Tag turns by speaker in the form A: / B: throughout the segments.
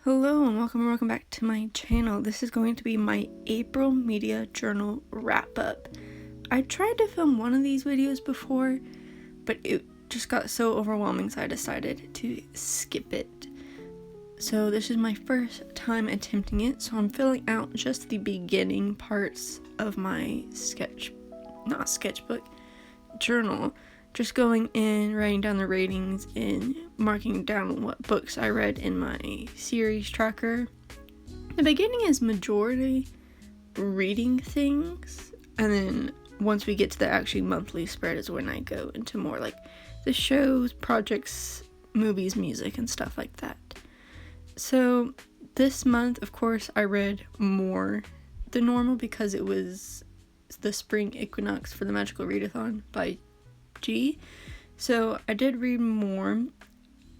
A: Hello and welcome back to my channel. This is going to be my April Media Journal wrap-up. I tried to film one of these videos before, but it just got so overwhelming, so I decided to skip it. So this is my first time attempting it, so I'm filling out just the beginning parts of my journal. Just going in, writing down the ratings, and marking down what books I read in my series tracker. The beginning is majority reading things, and then once we get to the actually monthly spread is when I go into more like the shows, projects, movies, music, and stuff like that. So this month, of course, I read more than normal because it was the spring equinox for the Magical Readathon by G. So I did read more.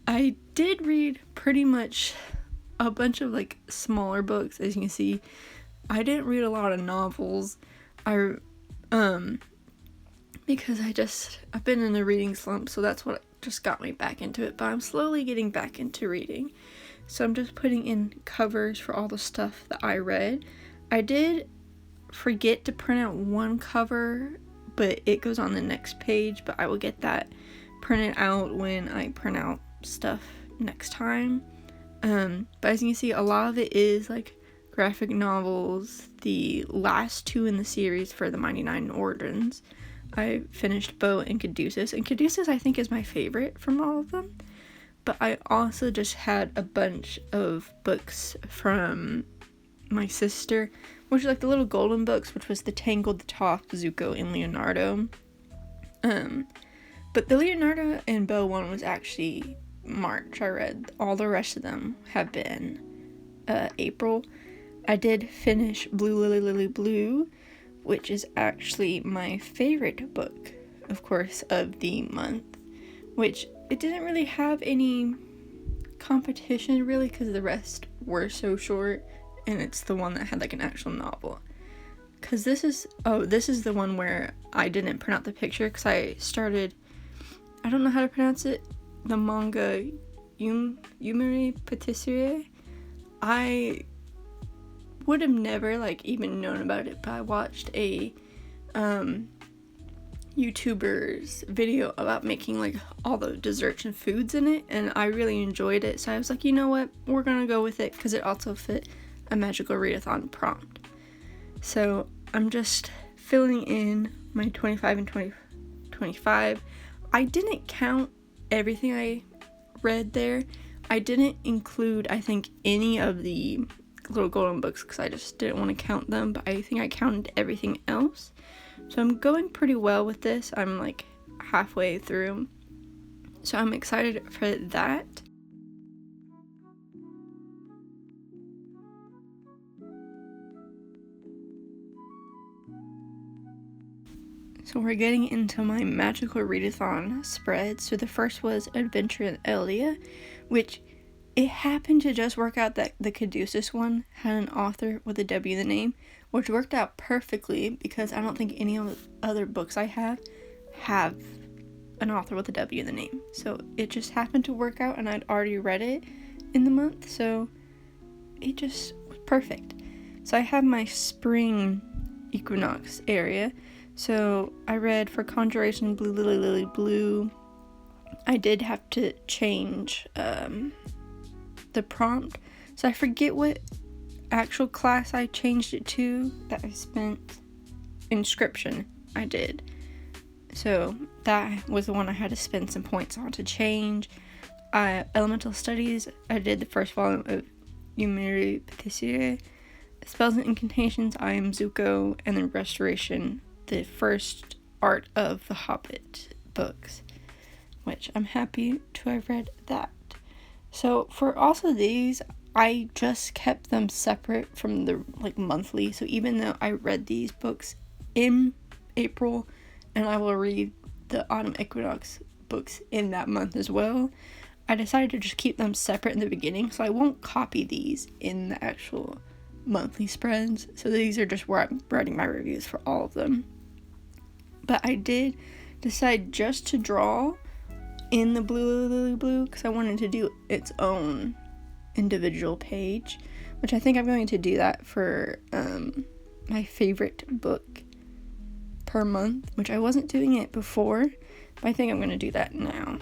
A: I did read pretty much a bunch of like smaller books. As you can see, I didn't read a lot of novels. Because I've been in a reading slump, so that's what just got me back into it. But I'm slowly getting back into reading. So I'm just putting in covers for all the stuff that I read. I did forget to print out one cover, but it goes on the next page, but I will get that printed out when I print out stuff next time. But as you can see, a lot of it is like graphic novels. The last two in the series for the Mighty Nine Origins, I finished Bow and Caduceus, and Caduceus I think is my favorite from all of them. But I also just had a bunch of books from my sister, which is like the little golden books, which was the Tangled, the Toft, Zuko, and Leonardo. But the Leonardo and Bow one was actually March. I read. All the rest of them have been April. I did finish Blue Lily Lily Blue, which is actually my favorite book, of course, of the month, which it didn't really have any competition really because the rest were so short. And it's the one that had like an actual novel. Because this is the one where I didn't print out the picture because I don't know how to pronounce it, the manga Yumiri Patisserie. I would have never like even known about it, but I watched a YouTuber's video about making like all the desserts and foods in it, and I really enjoyed it. So I was like, you know what, we're gonna go with it because it also fit a Magical Readathon prompt. So I'm just filling in my 25 and 2025. I didn't count everything I read there. I didn't include, I think, any of the little golden books because I just didn't want to count them, but I think I counted everything else. So I'm going pretty well with this. I'm like halfway through. So I'm excited for that. So we're getting into my Magical Readathon spread. So the first was Adventure in Eldia, which it happened to just work out that the Caduceus one had an author with a W in the name, which worked out perfectly because I don't think any of the other books I have an author with a W in the name. So it just happened to work out, and I'd already read it in the month, so it just was perfect. So I have my spring equinox area. So I read for Conjuration Blue Lily Lily Blue. I did have to change the prompt. So I forget what actual class I changed it to that I spent. Inscription I did. So that was the one I had to spend some points on to change. Elemental Studies, I did the first volume of Yumiri Patisserie. Spells and Incantations, I am Zuko. And then Restoration, the first Art of the Hobbit books, which I'm happy to have read that. So for also these, I just kept them separate from the like monthly. So even though I read these books in April, and I will read the autumn equinox books in that month as well, I decided to just keep them separate in the beginning, so I won't copy these in the actual monthly spreads. So these are just where I'm writing my reviews for all of them. But I did decide just to draw in the Blue Lily Blue because I wanted to do its own individual page, which I think I'm going to do that for my favorite book per month, which I wasn't doing it before, but I think I'm going to do that now.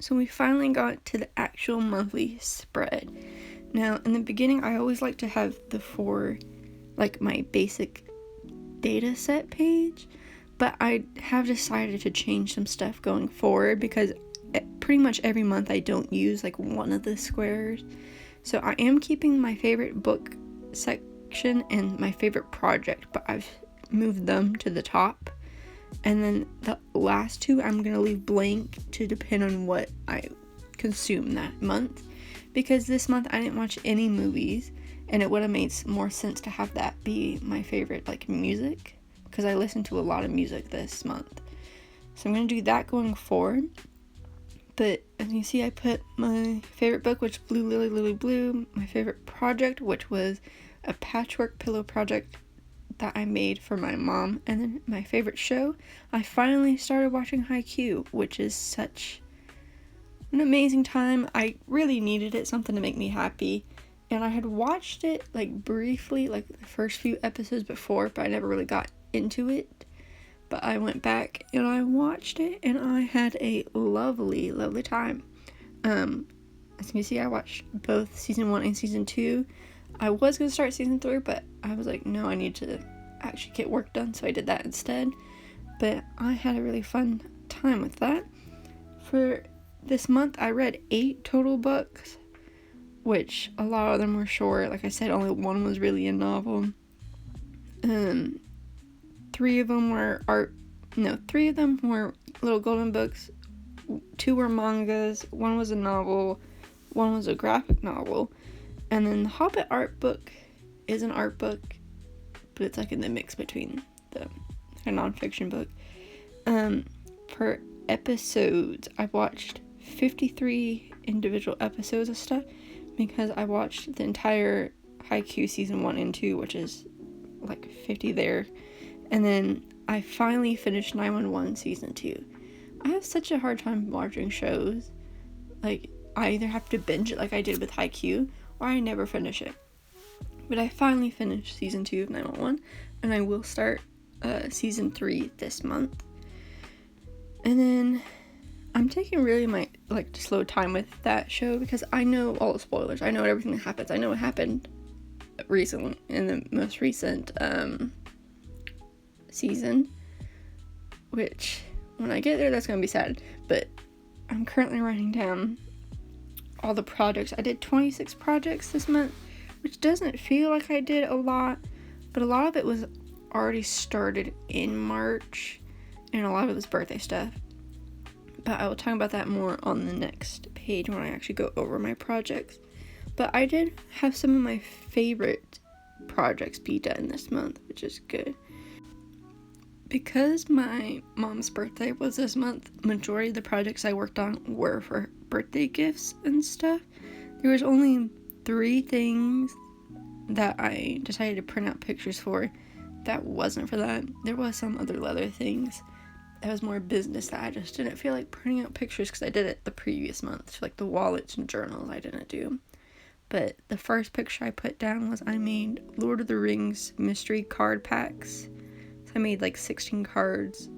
A: So we finally got to the actual monthly spread. Now, in the beginning, I always like to have the my basic data set page, but I have decided to change some stuff going forward because pretty much every month I don't use one of the squares. So I am keeping my favorite book section and my favorite project, but I've moved them to the top. And then the last two I'm going to leave blank to depend on what I consume that month. Because this month I didn't watch any movies, and it would have made more sense to have that be my favorite music, because I listened to a lot of music this month. So I'm going to do that going forward. But as you see, I put my favorite book, which Blue Lily Lily Blue, my favorite project, which was a patchwork pillow project that I made for my mom, and then my favorite show. I finally started watching Haikyuu, which is such an amazing time. I really needed it, something to make me happy, and I had watched it briefly, the first few episodes before, but I never really got into it. But I went back and I watched it, and I had a lovely time. As you can see, I watched both season 1 and season 2. I was going to start season 3, but I was like, no, I need to actually get work done, so I did that instead. But I had a really fun time with that. For this month, I read 8 total books, which a lot of them were short. Like I said, only one was really a novel. 3 of them were little golden books. 2 were mangas. 1 was a novel. 1 was a graphic novel. And then the Hobbit art book is an art book, but it's in the mix between the nonfiction book. For episodes, I watched 53 individual episodes of stuff because I watched the entire Haikyuu season 1 and 2, which is 50 there. And then I finally finished 911 season 2. I have such a hard time watching shows. I either have to binge it like I did with Haikyuu, or I never finish it. But I finally finished season 2 of 911, and I will start season 3 this month. And then I'm taking really my slow time with that show because I know all the spoilers. I know everything that happens. I know what happened recently in the most recent season, which when I get there, that's gonna be sad. But I'm currently writing down all the projects. I did 26 projects this month, which doesn't feel like I did a lot, but a lot of it was already started in March, and a lot of it was birthday stuff. But I will talk about that more on the next page when I actually go over my projects. But I did have some of my favorite projects be done this month, which is good. Because my mom's birthday was this month, majority of the projects I worked on were for birthday gifts and stuff. There was only 3 things that I decided to print out pictures for that wasn't for that. There was some other things that was more business that I just didn't feel like printing out pictures because I did it the previous month. So like the wallets and journals I didn't do. But the first picture I put down was I made Lord of the Rings mystery card packs. So I made like 16 cards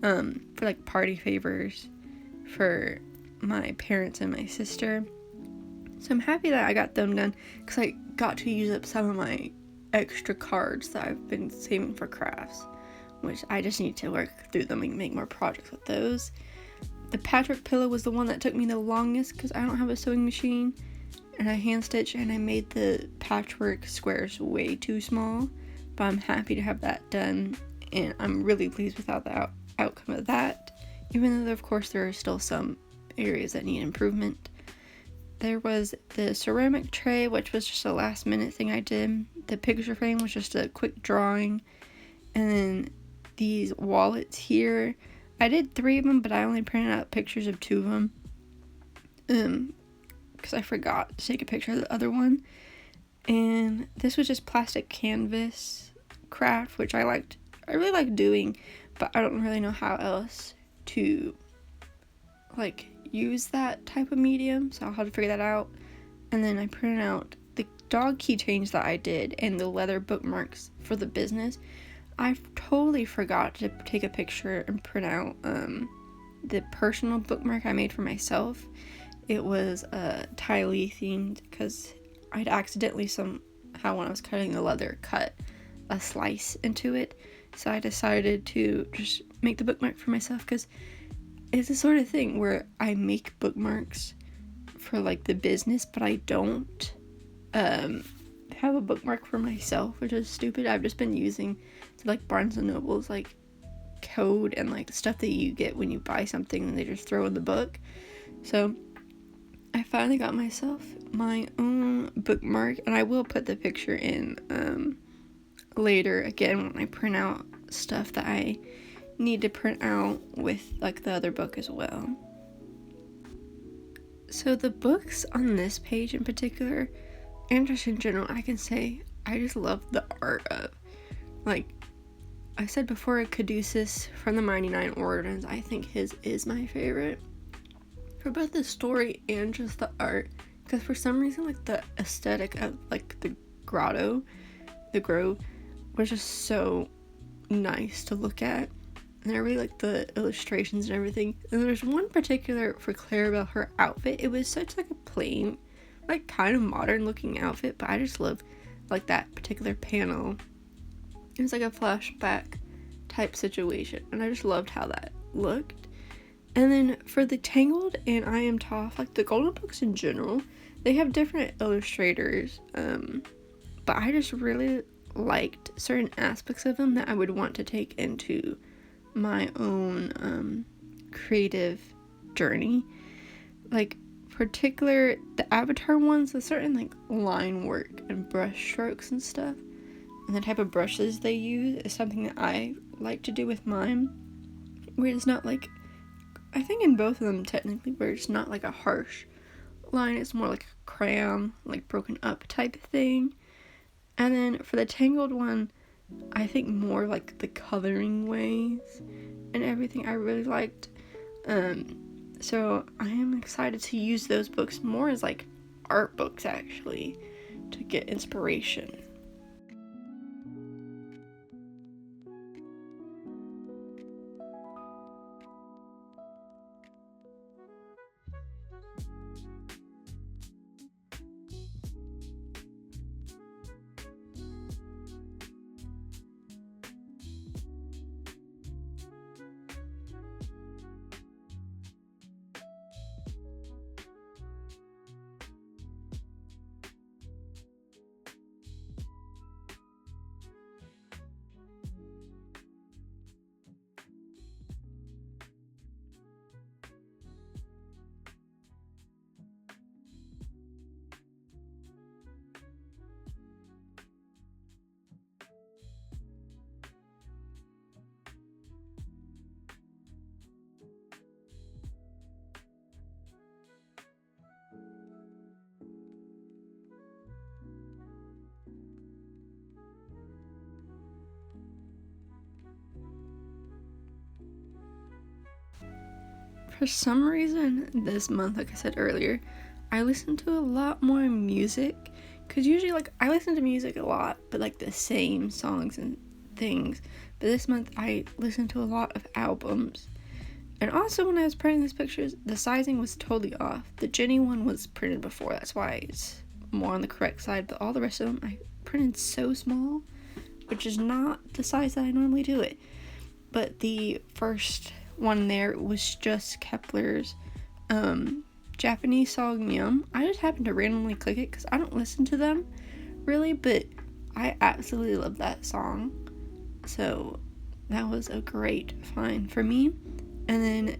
A: for like party favors for my parents and my sister. So I'm happy that I got them done because I got to use up some of my extra cards that I've been saving for crafts, which I just need to work through them and make more projects with those. The patchwork pillow was the one that took me the longest because I don't have a sewing machine, and I hand stitched and I made the patchwork squares way too small, but I'm happy to have that done, and I'm really pleased with how the outcome of that, even though of course there are still some areas that need improvement. There was the ceramic tray, which was just a last minute thing I did. The picture frame was just a quick drawing. And then these wallets here, I did 3 of them, but I only printed out pictures of 2 of them. Because I forgot to take a picture of the other one. And this was just plastic canvas craft, which I really like doing, but I don't really know how else to like use that type of medium, so I'll have to figure that out. And then I printed out the dog keychains that I did and the leather bookmarks for the business. I totally forgot to take a picture and print out the personal bookmark I made for myself. It was Ty Lee themed because I'd accidentally somehow when I was cutting the leather cut a slice into it, so I decided to just make the bookmark for myself because it's the sort of thing where I make bookmarks for like the business, but I don't have a bookmark for myself, which is stupid. I've just been using like Barnes and Noble's like code and like the stuff that you get when you buy something and they just throw in the book. So I finally got myself my own bookmark, and I will put the picture in later again when I print out stuff that I need to print out with like the other book as well. So the books on this page in particular, and just in general, I can say I just love the art of, like I said before, Caduceus from the Mighty Nine Ordinance. I think his is my favorite for both the story and just the art, because for some reason like the aesthetic of like the grove was just so nice to look at. And I really like the illustrations and everything. And there's one particular for Clarabelle, her outfit. It was such like a plain, like kind of modern looking outfit, but I just love like that particular panel. It was like a flashback type situation, and I just loved how that looked. And then for the Tangled and I Am Toph, like the Golden Books in general, they have different illustrators, but I just really liked certain aspects of them that I would want to take into my own creative journey. Like particular the Avatar ones, a certain like line work and brush strokes and stuff, and the type of brushes they use is something that I like to do with mine, where it's not like, I think in both of them technically, where it's not like a harsh line, it's more like a crayon, like broken up type thing. And then for the Tangled one, I think more like the coloring ways and everything I really liked. So I am excited to use those books more as like art books actually, to get inspiration. for some reason this month, like I said earlier, I listen to a lot more music, because usually like I listen to music a lot, but like the same songs and things. But this month I listened to a lot of albums. And also when I was printing these pictures, the sizing was totally off. The Jennie one was printed before, that's why it's more on the correct side, but all the rest of them I printed so small, which is not the size that I normally do it. But the first one there was just Kep1er's Japanese song Yum. I just happened to randomly click it because I don't listen to them really, but I absolutely love that song. So that was a great find for me. And then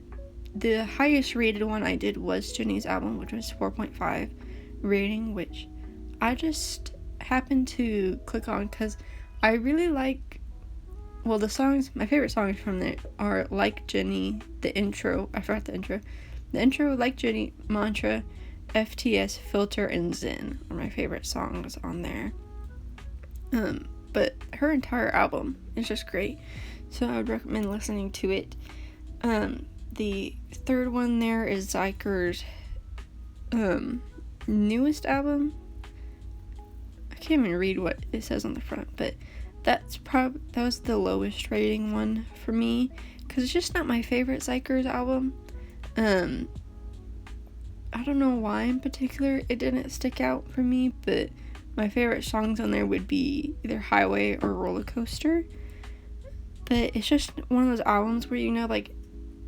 A: the highest rated one I did was Jennie's album, which was 4.5 rating, which I just happened to click on because I really like, well, the songs, my favorite songs from there are Like Jennie, the intro, I forgot the intro, Like Jennie, Mantra, FTS, Filter, and Zen are my favorite songs on there. But her entire album is just great, so I would recommend listening to it. The third one there is Zyker's newest album. I can't even read what it says on the front, but that was the lowest rating one for me, because it's just not my favorite Zyker's album. I don't know why in particular it didn't stick out for me, but my favorite songs on there would be either Highway or Roller Coaster. But it's just one of those albums where, you know, like,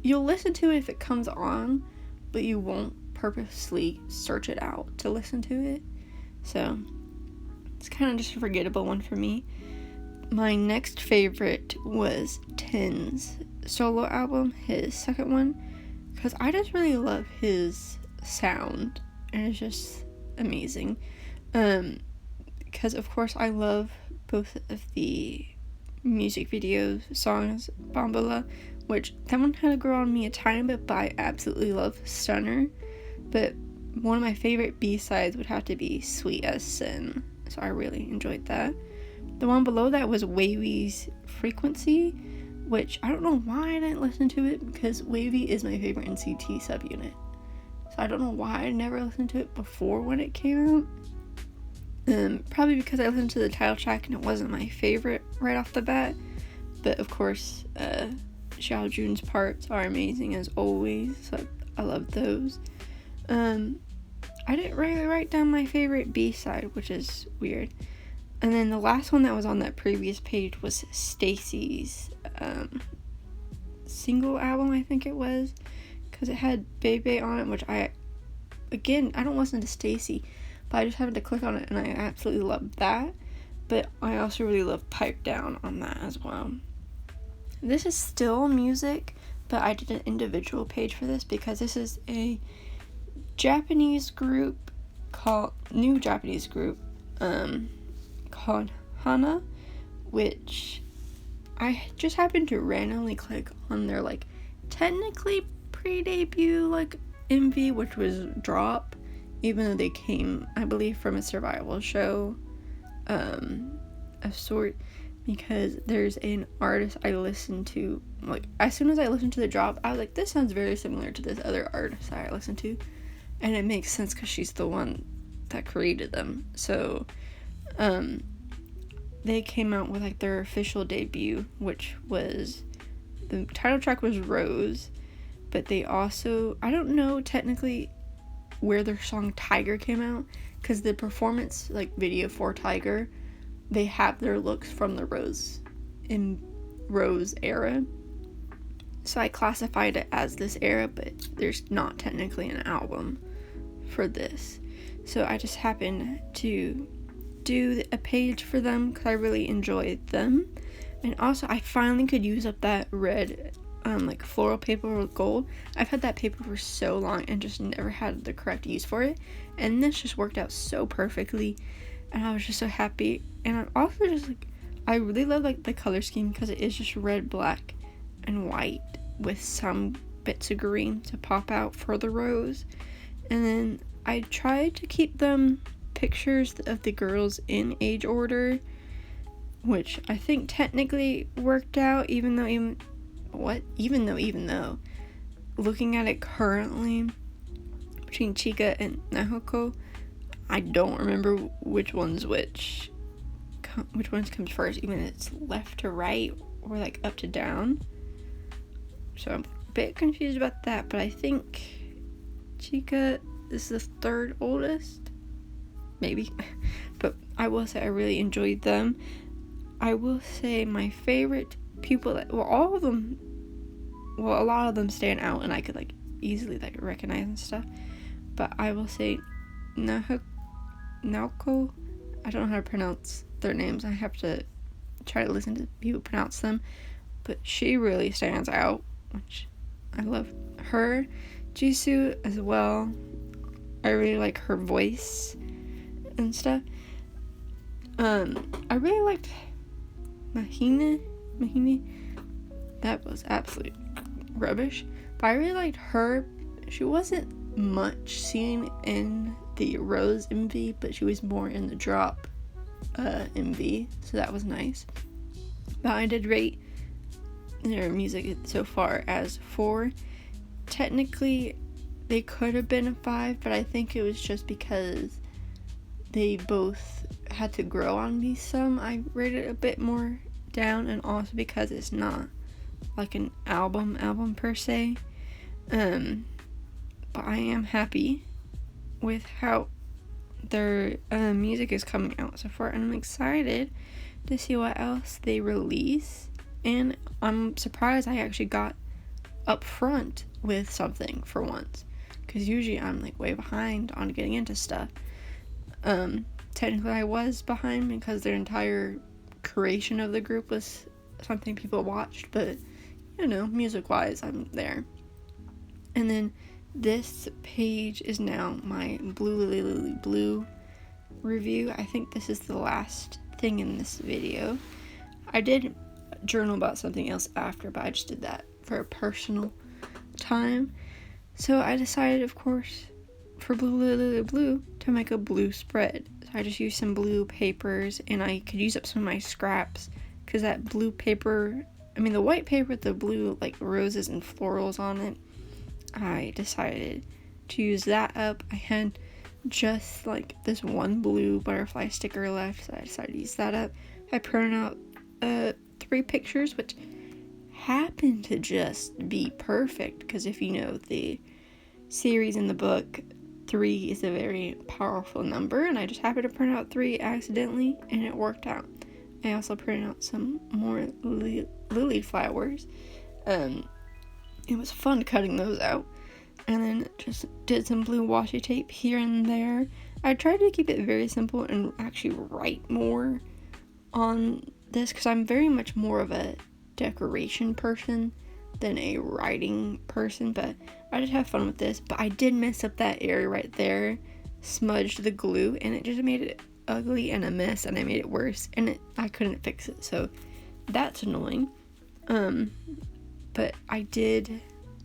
A: you'll listen to it if it comes on, but you won't purposely search it out to listen to it. So it's kind of just a forgettable one for me. My next favorite was Ten's solo album, his second one, because I just really love his sound, and it's just amazing. Because of course I love both of the music video songs, Bambala, which that one had to grow on me a tiny bit, but I absolutely love Stunner. But one of my favorite B-sides would have to be Sweet as Sin, so I really enjoyed that. The one below that was Wavy's Frequency, which I don't know why I didn't listen to it, because Wavy is my favorite NCT subunit. So I don't know why I never listened to it before when it came out. Probably because I listened to the title track and it wasn't my favorite right off the bat. But of course, Xiao Jun's parts are amazing as always, so I love those. I didn't really write down my favorite B-side, which is weird. And then the last one that was on that previous page was STAYC's single album, I think it was, because it had Bebe on it, which I don't listen to STAYC, but I just happened to click on it and I absolutely loved that. But I also really love Pipe Down on that as well. This is still music, but I did an individual page for this because this is a Japanese group called Hana, which I just happened to randomly click on their like technically pre-debut like MV, which was Drop, even though they came, I believe, from a survival show of sort, because there's an artist I listened to, like, as soon as I listened to the Drop, I was like, this sounds very similar to this other artist I listened to, and it makes sense because she's the one that created them. So they came out with like their official debut, which was, the title track was Rose, but they also, I don't know technically where their song Tiger came out, because the performance like video for Tiger, they have their looks from the Rose era, so I classified it as this era, but there's not technically an album for this. So I just happened to do a page for them because I really enjoyed them. And also I finally could use up that red like floral paper with gold. I've had that paper for so long and just never had the correct use for it, and this just worked out so perfectly, and I was just so happy. And I'm also just like, I really love like the color scheme because it is just red, black, and white with some bits of green to pop out for the rose. And then I tried to keep them pictures of the girls in age order, which I think technically worked out, even though looking at it currently between Chika and Naoko, I don't remember which ones comes first, even if it's left to right or like up to down. So I'm a bit confused about that, but I think Chika is the third oldest, maybe. But I will say I really enjoyed them. I will say my favorite pupil, a lot of them stand out and I could like easily like recognize and stuff. But I will say Naoko, I don't know how to pronounce their names. I have to try to listen to people pronounce them. But she really stands out, which I love her. Jisoo as well. I really like her voice and stuff. I really liked Mahine. That was absolute rubbish. But I really liked her. She wasn't much seen in the Rose MV, but she was more in the Drop MV, so that was nice. But I did rate their music so far as 4. Technically, they could have been a 5, but I think it was just because they both had to grow on me some. I rated it a bit more down, and also because it's not like an album per se. But I am happy with how their music is coming out so far, and I'm excited to see what else they release. And I'm surprised I actually got up front with something for once, because usually I'm like way behind on getting into stuff. Technically I was behind because their entire creation of the group was something people watched, but you know, music wise I'm there. And then this page is now my Blue Lily Blue review. I think this is the last thing in this video. I did journal about something else after, but I just did that for a personal time. So I decided, of course, for Blue Lily Blue to make a blue spread. So I just used some blue papers, and I could use up some of my scraps, because that blue paper, the white paper with the blue like roses and florals on it, I decided to use that up. I had just like this one blue butterfly sticker left, so I decided to use that up. I printed out 3 pictures, which happened to just be perfect, because if you know the series in the book, 3 is a very powerful number, and I just happened to print out 3 accidentally, and it worked out. I also printed out some more lily flowers. It was fun cutting those out, and then just did some blue washi tape here and there. I tried to keep it very simple and actually write more on this, because I'm very much more of a decoration person than a writing person, but I did have fun with this. But I did mess up that area right there, smudged the glue, and it just made it ugly and a mess, and I made it worse, and I couldn't fix it, so that's annoying. But I did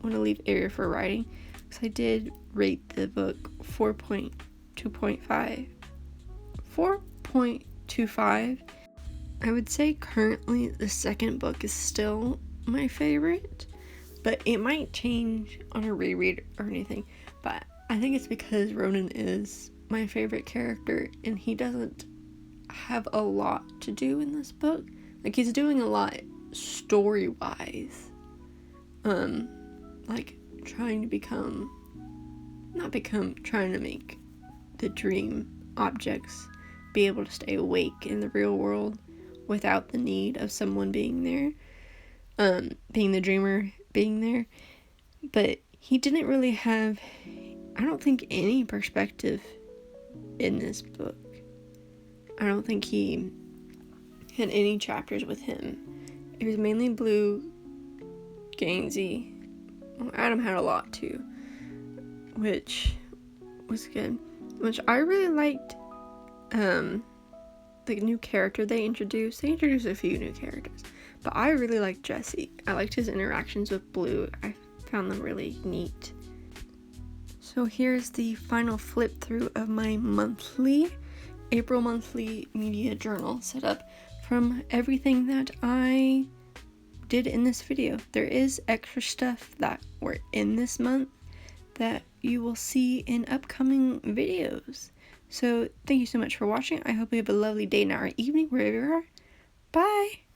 A: want to leave area for writing, because I did rate the book 4.25. I would say currently the second book is still my favorite, but it might change on a reread or anything. But I think it's because Ronan is my favorite character, and he doesn't have a lot to do in this book. Like, he's doing a lot story-wise. Like trying to make the dream objects be able to stay awake in the real world without the need of someone being there, being the dreamer being there. But he didn't really have, I don't think, any perspective in this book. I don't think he had any chapters with him. It was mainly Blue, Gainsey. Well, Adam had a lot too, which was good. Which I really liked the new character they introduced. They introduced a few new characters, but I really liked Jesse. I liked his interactions with Blue. I found them really neat. So here's the final flip through of my April monthly media journal setup from everything that I did in this video. There is extra stuff that were in this month that you will see in upcoming videos. So thank you so much for watching. I hope you have a lovely day, night, or evening, wherever you are. Bye!